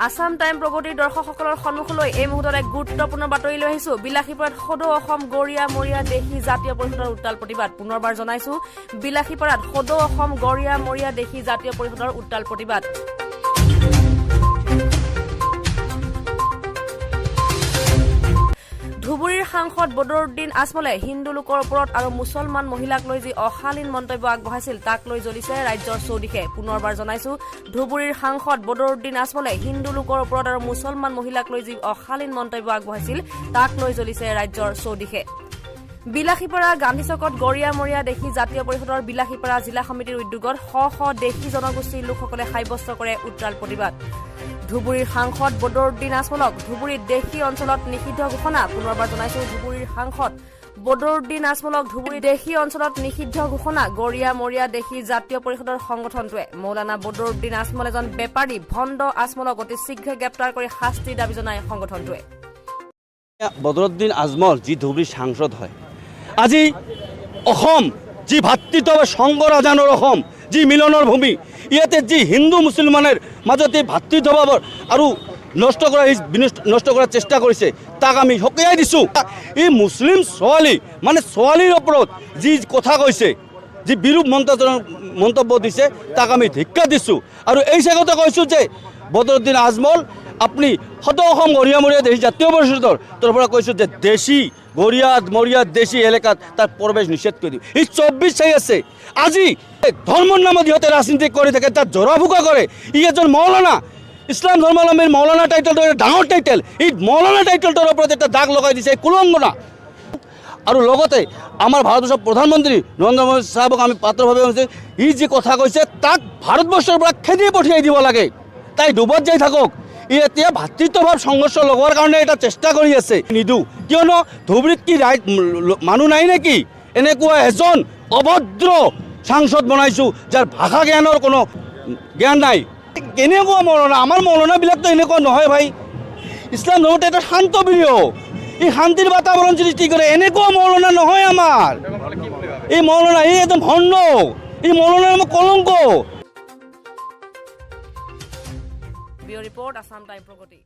Assam time প্ৰগতিৰ দৰ্শকসকলৰ সন্মুখলৈ এই মুহূৰ্তত এক গুৰুত্বপূৰ্ণ বাতৰি লৈ আহিছো। বিলাসীপাৰাত সদৌ অসম গড়িয়া মৰিয়া দেশী জাতীয় পৰিষদৰ উত্তাল প্ৰতিবাদ। পুনৰবাৰ জনাইছো, বিলাসীপাৰাত সদৌ অসম গড়িয়া মৰিয়া দেশী জাতীয় পৰিষদৰ উত্তাল প্ৰতিবাদ। ধুবুৰীৰ সাংসদ বদৰুদ্দিন আজমলে হিন্দু লোকৰ ওপৰত আৰু মুছলমান মহিলাক লৈ যি অশালীন মন্তব্য আগবঢ়াইছিল তাক লৈ জ্বলিছে ৰাজ্যৰ চৌদিশে। পুনৰবাৰ জনাইছো, ধুবুৰীৰ সাংসদ বদৰুদ্দিন আজমলে হিন্দু লোকৰ ওপৰত আৰু মুছলমান মহিলাক লৈ যি অশালীন মন্তব্য আগবঢ়াইছিল তাক লৈ জ্বলিছে ৰাজ্যৰ চৌদিশে। বিলাসীপাৰা গান্ধী চকত গড়িয়া মৰিয়া দেশী জাতীয় পৰিষদৰ বিলাসীপাৰা জিলা সমিতিৰ উদ্যোগত শ শ দেশী জনগোষ্ঠীৰ লোকসকলে সাব্যস্ত কৰে উত্তাল প্ৰতিবাদ। ধুবুৰীৰ সাংসদ বদৰুদ্দিন আজমলক ধুবুৰীত দেশী অঞ্চলত নিষিদ্ধ ঘোষণা। পুনৰবাৰ জনাইছো, ধুবুৰীৰ সাংসদ বদৰুদ্দিন আজমলক ধুবুৰী দেশী অঞ্চলত নিষিদ্ধ ঘোষণা। গড়িয়া মৰিয়া দেশী জাতীয় পৰিষদৰ সংগঠনটোৱে মৌলানা বদৰুদ্দিন আজমল এজন বেপাৰী ভণ্ড আজমলক অতি শীঘ্ৰে গ্ৰেপ্তাৰ কৰি শাস্তিৰ দাবী জনায় সংগঠনটোৱে। বদৰুদ্দিন আজমল যি ধুবুৰীৰ সাংসদ হয়, আজি অসম যি ভাতৃত্ব শংকৰ আজানৰ অসম, যি মিলনৰ ভূমি, ইয়াতে যি হিন্দু মুছলমানৰ মাজতে ভাতৃত্বভাৱৰ আৰু নষ্ট কৰাৰ চেষ্টা কৰিছে তাক আমি সকীয়াই দিছোঁ। এই মুছলিম ছোৱালী মানে ছোৱালীৰ ওপৰত যি কথা কৈছে, যি বিৰূপ মন্তব্য দিছে তাক আমি ধিক্কাৰ দিছোঁ। আৰু এই চেগতে কৈছোঁ যে বদৰুদ্দিন আজমল, আপুনি সদৌ অসম গড়িয়া মৰিয়া দেশী জাতীয় পৰিষদৰ তৰফৰ পৰা কৈছোঁ যে দেশী গড়িয়া মৰিয়া দেশী এলেকাত তাৰ প্ৰৱেশ নিষেধ কৰি দিওঁ। এই 24 চাই আছে। আজি ধৰ্মৰ নামত ইহঁতে ৰাজনীতি কৰি থাকে, তাত জৰা ফুকা কৰে। ই এজন মৌলানা, ইছলাম ধৰ্মাৱলম্বীৰ মৌলানা টাইটেলটো এটা ডাঙৰ টাইটেল। এই মৌলানা টাইটেলটোৰ ওপৰত এটা দাগ লগাই দিছে কুলংগনা। আৰু লগতে আমাৰ ভাৰতবৰ্ষৰ প্ৰধানমন্ত্ৰী নৰেন্দ্ৰ মোদী চাহাবক আমি পাত্ৰভাৱে কৈছোঁ, ই যি কথা কৈছে তাক ভাৰতবৰ্ষৰ পৰা খেদি পঠিয়াই দিব লাগে। তাই ডুবত যাই থাকক। ই এতিয়া ভাতৃত্বভাৱ সংঘৰ্ষ লগোৱাৰ কাৰণে এটা চেষ্টা কৰি আছে। নিদিওঁ, কিয়নো ধুবুৰীত কি মানুহ নাই নেকি? এনেকুৱা এজন অভদ্ৰ সাংসদ বনাইছোঁ যাৰ ভাষা জ্ঞানৰ কোনো জ্ঞান নাই। কেনেকুৱা মৌলানা? আমাৰ মৌলানাবিলাকতো এনেকুৱা নহয় ভাই। ইছলাম ধৰ্মটো এটা শান্ত প্ৰিয়, এই শান্তিৰ বাতাবৰণ সৃষ্টি কৰে। এনেকুৱা মৌলানা নহয় আমাৰ এই মৌলানা। এই একদম ভণ্ড, এই মৌলানাৰ নাম কলংক। ব্যুৰ ৰিপৰ্ট, আসাম টাইম প্ৰগতি।